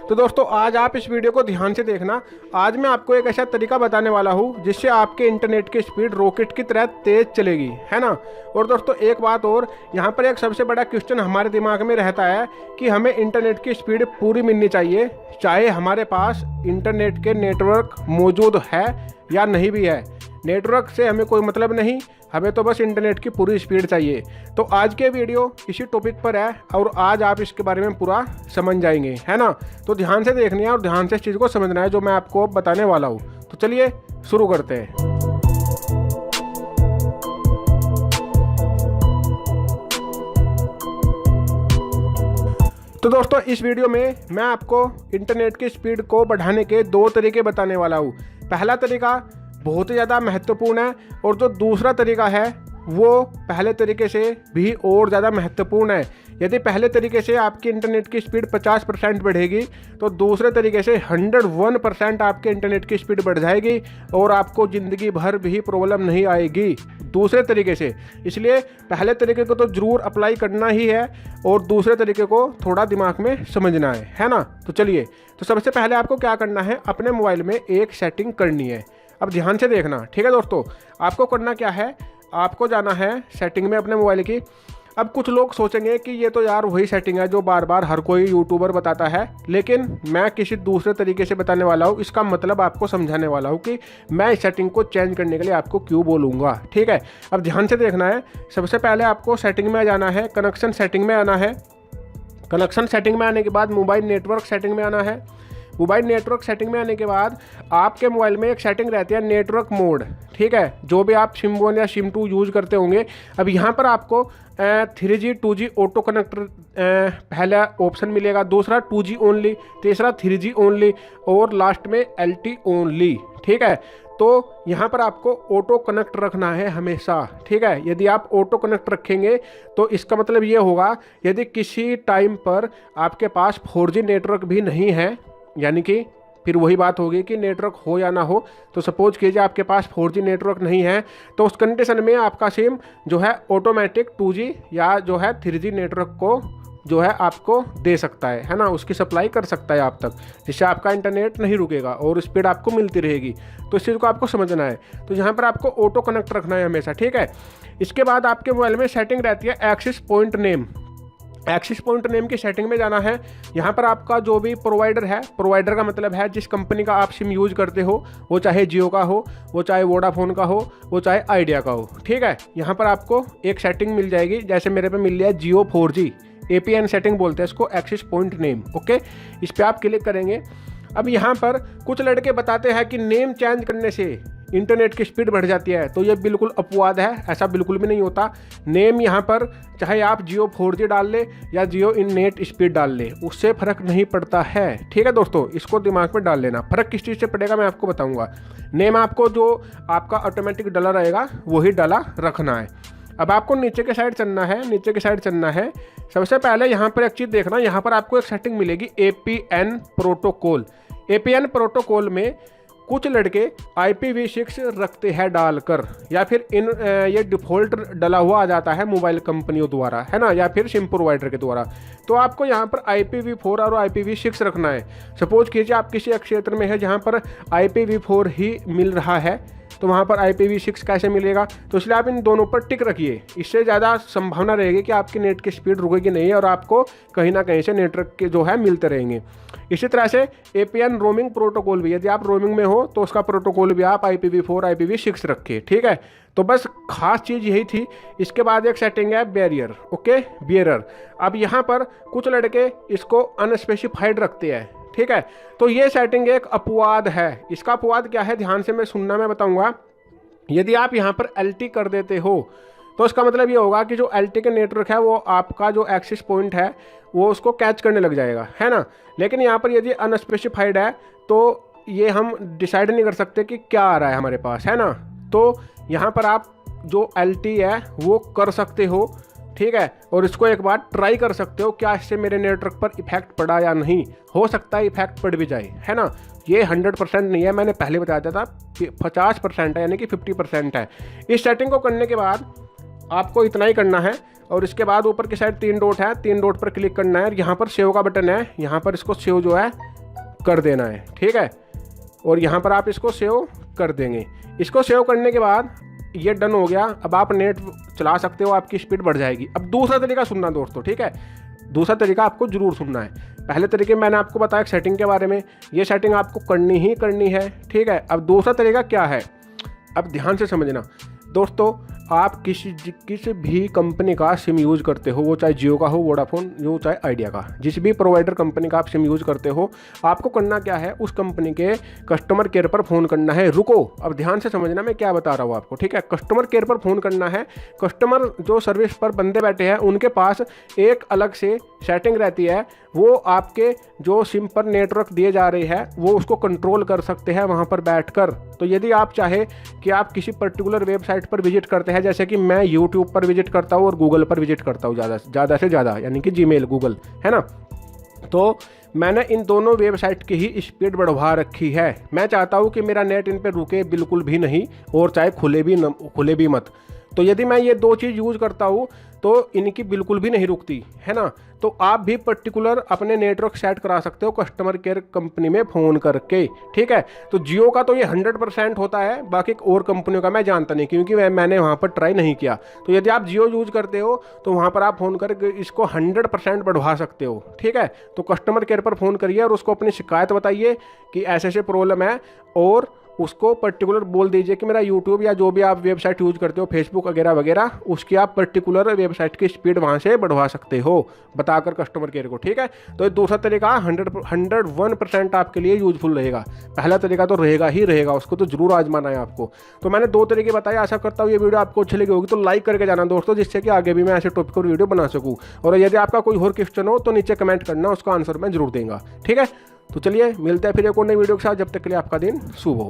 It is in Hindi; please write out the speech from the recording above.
तो दोस्तों आज आप इस वीडियो को ध्यान से देखना। आज मैं आपको एक ऐसा तरीका बताने वाला हूँ जिससे आपके इंटरनेट की स्पीड रॉकेट की तरह तेज चलेगी, है ना। और दोस्तों एक बात और, यहाँ पर एक सबसे बड़ा क्वेश्चन हमारे दिमाग में रहता है कि हमें इंटरनेट की स्पीड पूरी मिलनी चाहिए, चाहे हमारे पास इंटरनेट के नेटवर्क मौजूद है या नहीं भी है। नेटवर्क से हमें कोई मतलब नहीं, हमें तो बस इंटरनेट की पूरी स्पीड चाहिए। तो आज के वीडियो इसी टॉपिक पर है और आज आप इसके बारे में पूरा समझ जाएंगे, है ना। तो ध्यान से देखनी है और ध्यान से इस चीज़ को समझना है जो मैं आपको बताने वाला हूँ। तो चलिए शुरू करते हैं। तो दोस्तों इस वीडियो में मैं आपको इंटरनेट की स्पीड को बढ़ाने के दो तरीके बताने वाला हूँ। पहला तरीका बहुत ही ज़्यादा महत्वपूर्ण है और जो दूसरा तरीका है वो पहले तरीके से भी और ज़्यादा महत्वपूर्ण है। यदि पहले तरीके से आपकी इंटरनेट की स्पीड 50% बढ़ेगी तो दूसरे तरीके से 101% आपके इंटरनेट की स्पीड बढ़ जाएगी और आपको ज़िंदगी भर भी प्रॉब्लम नहीं आएगी दूसरे तरीके से। इसलिए पहले तरीके को तो ज़रूर अप्लाई करना ही है और दूसरे तरीके को थोड़ा दिमाग में समझना है ना। तो चलिए, तो सबसे पहले आपको क्या करना है, अपने मोबाइल में एक सेटिंग करनी है। अब ध्यान से देखना, ठीक है दोस्तों। आपको करना क्या है, आपको जाना है सेटिंग में अपने मोबाइल की। अब कुछ लोग सोचेंगे कि ये तो यार वही सेटिंग है जो बार बार हर कोई यूट्यूबर बताता है, लेकिन मैं किसी दूसरे तरीके से बताने वाला हूँ। इसका मतलब आपको समझाने वाला हूँ कि मैं इस सेटिंग को चेंज करने के लिए आपको क्यों बोलूँगा, ठीक है। अब ध्यान से देखना है। सबसे पहले आपको सेटिंग में जाना है, कनेक्शन सेटिंग में आना है। कनेक्शन सेटिंग में आने के बाद मोबाइल नेटवर्क सेटिंग में आना है। मोबाइल नेटवर्क सेटिंग में आने के बाद आपके मोबाइल में एक सेटिंग रहती है नेटवर्क मोड, ठीक है, जो भी आप सिम 1 या सिम 2 यूज़ करते होंगे। अब यहाँ पर आपको 3G 2G ऑटो कनेक्टर पहला ऑप्शन मिलेगा, दूसरा 2G ओनली, तीसरा 3G ओनली और लास्ट में LTE ओनली, ठीक है। तो यहाँ पर आपको ऑटो कनेक्ट रखना है हमेशा, ठीक है। यदि आप ऑटो कनेक्ट रखेंगे तो इसका मतलब ये होगा यदि किसी टाइम पर आपके पास 4G नेटवर्क भी नहीं है, यानी कि फिर वही बात होगी कि नेटवर्क हो या ना हो। तो सपोज कीजिए आपके पास 4G नेटवर्क नहीं है तो उस कंडीशन में आपका सिम जो है ऑटोमेटिक 2G या जो है 3G नेटवर्क को जो है आपको दे सकता है ना, उसकी सप्लाई कर सकता है आप तक, जिससे आपका इंटरनेट नहीं रुकेगा और स्पीड आपको मिलती रहेगी। तो इस चीज़ को आपको समझना है। तो यहाँ पर आपको ऑटो कनेक्ट रखना है हमेशा, ठीक है। इसके बाद आपके मोबाइल में सेटिंग रहती है access point name. Access point name की सेटिंग में जाना है। यहाँ पर आपका जो भी प्रोवाइडर है, प्रोवाइडर का मतलब है जिस कंपनी का आप सिम यूज़ करते हो, वो चाहे जियो का हो, वो चाहे वोडाफोन का हो, वो चाहे आइडिया का हो, ठीक है। यहाँ पर आपको एक सेटिंग मिल जाएगी, जैसे मेरे पे मिल रहा है जियो 4G, APN सेटिंग बोलते हैं इसको, एक्सेस पॉइंट नेम, ओके। इस पर आप क्लिक करेंगे। अब यहाँ पर कुछ लड़के बताते हैं कि नेम चेंज करने से इंटरनेट की स्पीड बढ़ जाती है, तो ये बिल्कुल अपवाद है, ऐसा बिल्कुल भी नहीं होता। नेम यहाँ पर चाहे आप जियो 4G डाल ले या जियो इन नेट स्पीड डाल ले, उससे फ़र्क नहीं पड़ता है, ठीक है दोस्तों। इसको दिमाग में डाल लेना। फ़र्क किस चीज़ से पड़ेगा मैं आपको बताऊँगा। नेम आपको जो आपका ऑटोमेटिक डला रहेगा वही डला रखना है। अब आपको नीचे के साइड चलना है, नीचे के साइड चलना है। सबसे पहले यहाँ पर एक चीज़ देखना, यहाँ पर आपको एक सेटिंग मिलेगी APN प्रोटोकॉल। APN प्रोटोकॉल में कुछ लड़के IPv6 रखते हैं डालकर, या फिर ये डिफ़ॉल्ट डला हुआ आ जाता है मोबाइल कंपनियों द्वारा, है ना, या फिर सिम प्रोवाइडर के द्वारा। तो आपको यहाँ पर IPv4 और IPv6 रखना है। सपोज कीजिए आप किसी क्षेत्र में है जहाँ पर IPv4 ही मिल रहा है, तो वहाँ पर IPv6 कैसे मिलेगा, तो इसलिए आप इन दोनों पर टिक रखिए। इससे ज़्यादा संभावना रहेगी कि आपकी नेट की स्पीड रुकेगी नहीं और आपको कहीं ना कहीं से नेटवर्क के जो है मिलते रहेंगे। इसी तरह से APN रोमिंग प्रोटोकॉल भी, यदि आप रोमिंग में हो तो उसका प्रोटोकॉल भी आप IPv4 IPv6 रखिए, ठीक है। तो बस खास चीज़ यही थी। इसके बाद एक सेटिंग है बैरियर, ओके, बियरर। अब यहाँ पर कुछ लड़के इसको अनस्पेसिफाइड रखते हैं, ठीक है। तो ये सेटिंग एक अपवाद है। इसका अपवाद क्या है, ध्यान से मैं सुनना, मैं बताऊंगा। यदि आप यहाँ पर LTE कर देते हो तो इसका मतलब ये होगा कि जो LTE के नेटवर्क है वो आपका जो एक्सेस पॉइंट है वो उसको कैच करने लग जाएगा, है ना। लेकिन यहाँ पर यदि अनस्पेसिफाइड है तो ये हम डिसाइड नहीं कर सकते कि क्या आ रहा है हमारे पास, है ना। तो यहाँ पर आप जो LTE है वो कर सकते हो, ठीक है, और इसको एक बार ट्राई कर सकते हो क्या इससे मेरे नेटवर्क पर इफेक्ट पड़ा या नहीं। हो सकता है इफेक्ट पड़ भी जाए, है ना। ये 100% नहीं है, मैंने पहले बताया था 50% है, यानी कि 50% है। इस सेटिंग को करने के बाद आपको इतना ही करना है और इसके बाद ऊपर की साइड 3 डॉट है, 3 डॉट पर क्लिक करना है। यहाँ पर सेव का बटन है, यहाँ पर इसको सेव जो है कर देना है, ठीक है। और यहाँ पर आप इसको सेव कर देंगे। इसको सेव करने के बाद ये डन हो गया। अब आप नेट चला सकते हो, आपकी स्पीड बढ़ जाएगी। अब दूसरा तरीका सुनना दोस्तों, ठीक है। दूसरा तरीका आपको ज़रूर सुनना है। पहले तरीके मैंने आपको बताया सेटिंग के बारे में, ये सेटिंग आपको करनी ही करनी है, ठीक है। अब दूसरा तरीका क्या है, अब ध्यान से समझना दोस्तों। आप किसी भी कंपनी का सिम यूज़ करते हो, वो चाहे जियो का हो, वोडाफोन, जो चाहे आइडिया का, जिस भी प्रोवाइडर कंपनी का आप सिम यूज़ करते हो, आपको करना क्या है, उस कंपनी के कस्टमर केयर पर फ़ोन करना है। रुको, अब ध्यान से समझना मैं क्या बता रहा हूँ आपको, ठीक है। कस्टमर केयर पर फ़ोन करना है। कस्टमर जो सर्विस पर बंदे बैठे हैं, उनके पास एक अलग से सेटिंग रहती है। वो आपके जो सिम पर नेटवर्क दिए जा रही है, वो उसको कंट्रोल कर सकते हैं वहाँ पर बैठकर। तो यदि आप चाहे कि आप किसी पर्टिकुलर वेबसाइट पर विजिट करते हैं, जैसे कि मैं यूट्यूब पर विजिट करता हूँ और गूगल पर विजिट करता हूँ ज़्यादा से ज़्यादा, यानी कि जीमेल, गूगल, है ना। तो मैंने इन दोनों वेबसाइट की ही स्पीड बढ़वा रखी है। मैं चाहता हूँ कि मेरा नेट इन पर रुके बिल्कुल भी नहीं, और चाहे खुले भी मत। तो यदि मैं ये दो चीज़ यूज़ करता हूँ तो इनकी बिल्कुल भी नहीं रुकती, है ना। तो आप भी पर्टिकुलर अपने नेटवर्क सेट करा सकते हो कस्टमर केयर कंपनी में फ़ोन करके, ठीक है। तो जियो का तो ये 100% होता है, बाकी और कंपनियों का मैं जानता नहीं, क्योंकि मैंने वहाँ पर ट्राई नहीं किया। तो यदि आप जियो यूज़ करते हो तो वहाँ पर आप फ़ोन करके इसको 100% बढ़वा सकते हो, ठीक है। तो कस्टमर केयर पर फ़ोन करिए और उसको अपनी शिकायत बताइए कि ऐसे ऐसे प्रॉब्लम है, और उसको पर्टिकुलर बोल दीजिए कि मेरा यूट्यूब या जो भी आप वेबसाइट यूज़ करते हो, फेसबुक वगैरह वगैरह, उसकी आप पर्टिकुलर वेबसाइट की स्पीड वहाँ से बढ़वा सकते हो, बताकर कस्टमर केयर को, ठीक है। तो ये दूसरा तरीका 101% आपके लिए यूजफुल रहेगा। पहला तरीका तो रहेगा ही रहेगा, उसको तो जरूर आजमाना है आपको। तो मैंने दो तरीके बताए। आशा करता हूँ ये वीडियो आपको अच्छी लगी होगी, तो लाइक करके जाना दोस्तों, जिससे कि आगे भी मैं ऐसे टॉपिक पर वीडियो बना सकूँ। और यदि आपका कोई और क्वेश्चन हो तो नीचे कमेंट करना, उसका आंसर मैं जरूर दूंगा, ठीक है। तो चलिए मिलते हैं फिर एक और नई वीडियो के साथ। जब तक के लिए आपका दिन शुभ हो।